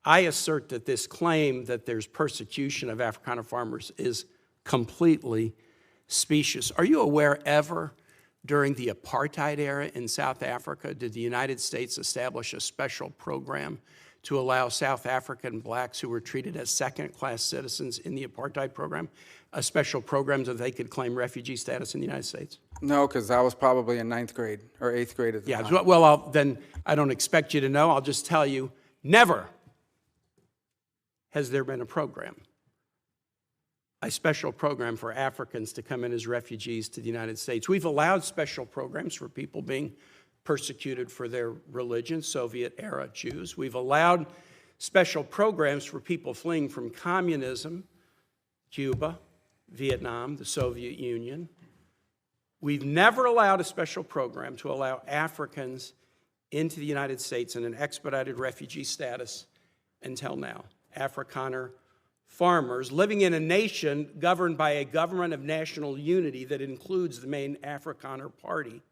I assert that this claim that there's persecution of Afrikaner farmers is completely specious. Are you aware ever during the apartheid era in South Africa did the United States establish a special program to allow South African blacks who were treated as second-class citizens in the apartheid program, a special program so they could claim refugee status in the United States? No, because I was probably in 9th grade or 8th grade at the time. Yeah, well, then I don't expect you to know. I'll just tell you, never has there been a special program for Africans to come in as refugees to the United States. We've allowed special programs for people being persecuted for their religion, Soviet-era Jews. We've allowed special programs for people fleeing from communism, Cuba, Vietnam, the Soviet Union. We've never allowed a special program to allow Africans into the United States in an expedited refugee status until now. Afrikaner farmers living in a nation governed by a government of national unity that includes the main Afrikaner Party.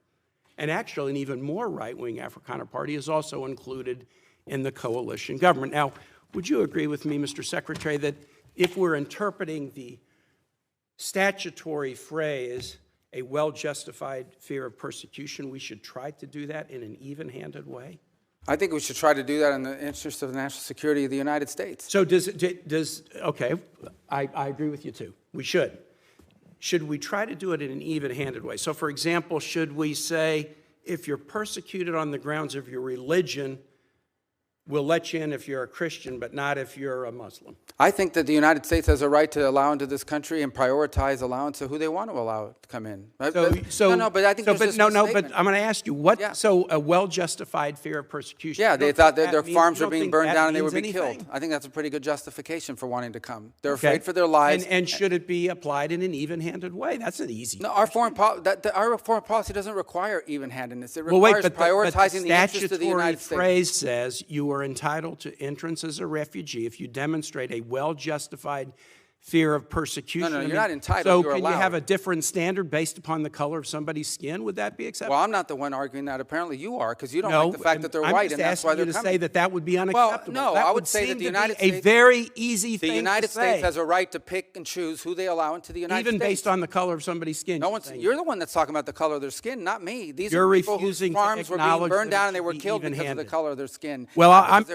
And actually, an even more right-wing Afrikaner Party is also included in the coalition government. Now, would you agree with me, Mr. Secretary, that if we're interpreting the statutory phrase, a well-justified fear of persecution, we should try to do that in an even-handed way? I think we should try to do that in the interest of the national security of the United States. So okay, I agree with you too. We should. Should we try to do it in an even-handed way? So, for example, should we say, if you're persecuted on the grounds of your religion, we'll let you in if you're a Christian, but not if you're a Muslim? I think that the United States has a right to allow into this country and prioritize allowance of who they want to allow to come in. But I'm going to ask you, what? Yeah. So a well-justified fear of persecution? Yeah, they thought that their farms were being burned down and they would be killed. I think that's a pretty good justification for wanting to come. They're afraid for their lives. And should it be applied in an even-handed way? That's an easy. No, our foreign policy doesn't require even-handedness. It requires prioritizing the interests of the United States. The statutory phrase says you are entitled to entrance as a refugee if you demonstrate a well-justified fear of persecution. No, you're not entitled. So you're can allowed. You have a different standard based upon the color of somebody's skin? Would that be acceptable? Well, I'm not the one arguing that. Apparently you are, because you don't like the fact that they're white, and that's why they're coming. I'm just asking you to say that would be unacceptable. Well, no, I would say that the United States... a very easy thing to say. The United States has a right to pick and choose who they allow into the United States. Even based on the color of somebody's skin. You're the one that's talking about the color of their skin, not me. These are people whose farms were being burned down and they were killed because of the color of their skin. Well,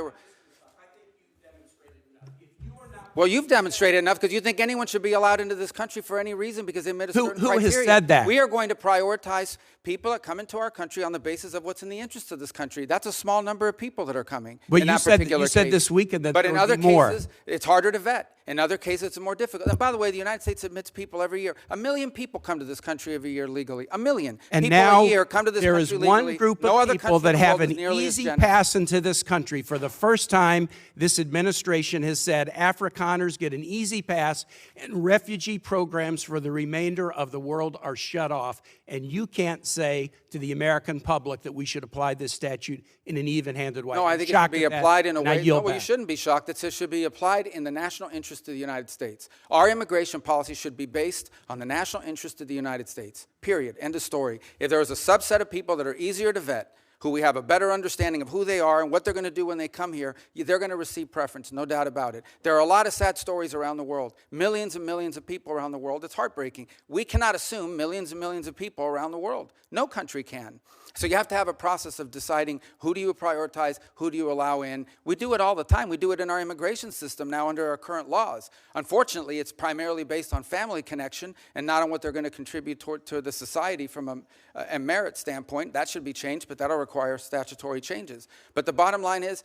Well, you've demonstrated enough because you think anyone should be allowed into this country for any reason because they met a certain criteria. Who has said that? We are going to prioritize people that come into our country on the basis of what's in the interest of this country. That's a small number of people that are coming. But you said this weekend that there would be more. But in other cases, it's harder to vet. In other cases, it's more difficult. And by the way, the United States admits people every year. 1 million people come to this country every year legally. 1 million and people now a year come to this there country is one legally. group of people that have an easy pass into this country. For the first time, this administration has said Afrikaners get an easy pass and refugee programs for the remainder of the world are shut off. And you can't say to the American public that we should apply this statute in an even-handed way. No, I think it should be applied in a way. No, well, you shouldn't be shocked. It should be applied in the national interest of the United States. Our immigration policy should be based on the national interest of the United States, period. End of story. If there is a subset of people that are easier to vet, who we have a better understanding of who they are and what they're going to do when they come here, they're going to receive preference, no doubt about it. There are a lot of sad stories around the world, millions and millions of people around the world. It's heartbreaking. We cannot assume millions and millions of people around the world. No country can. So you have to have a process of deciding who do you prioritize, who do you allow in. We do it all the time. We do it in our immigration system now under our current laws. Unfortunately, it's primarily based on family connection and not on what they're going to contribute to the society from a merit standpoint. That should be changed, but that'll require statutory changes. But the bottom line is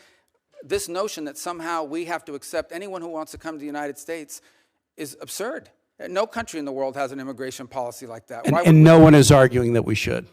this notion that somehow we have to accept anyone who wants to come to the United States is absurd. No country in the world has an immigration policy like that. And no one is arguing that we should.